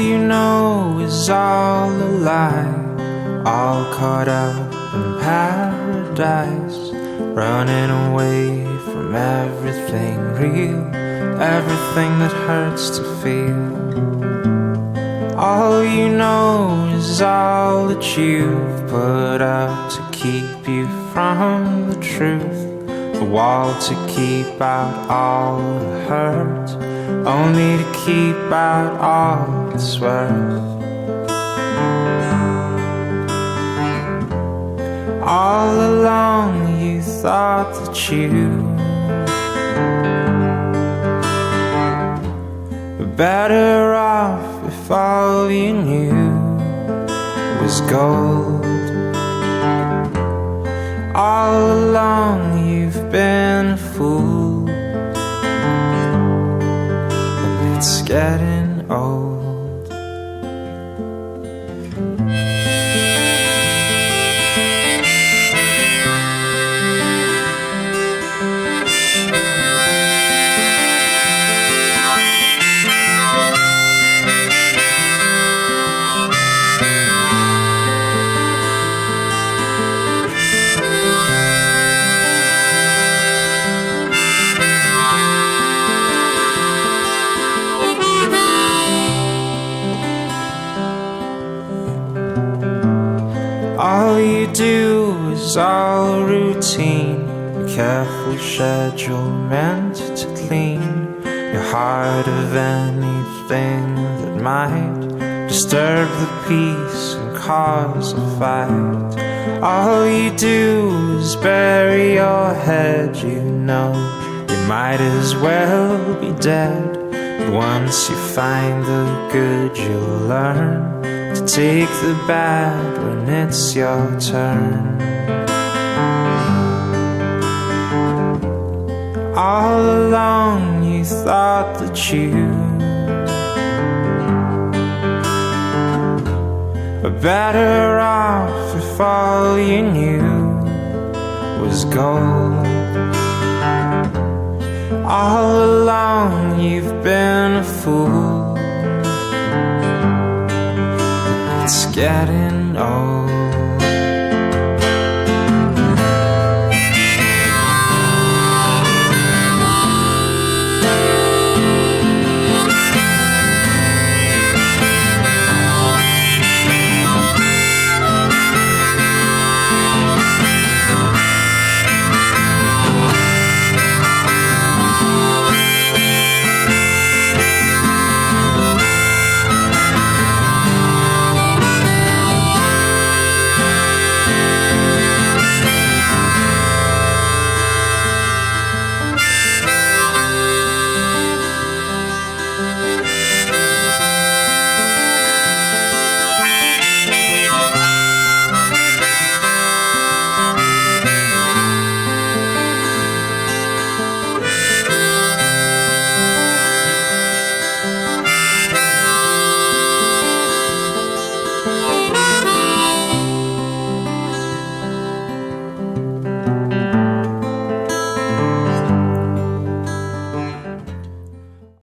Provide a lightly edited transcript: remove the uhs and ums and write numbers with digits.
you know is all a lie, all caught up in paradise, running away from everything real, everything that hurts to feel. All you know is all that you've put up to keep you from the truth, the wall to keep out all the hurt, only to keep out all that's worth. All along you thought that you were better off if all you knew was gold. All along you've been a fool, and it's getting old. All you do is all routine, a careful schedule meant to clean your heart of anything that might disturb the peace and cause a fight. All you do is bury your head, you know you might as well be dead. But once you find the good, you'll learn to take the bad when it's your turn. All along you thought that you were better off if all you knew was gold. All along you've been a fool, it's getting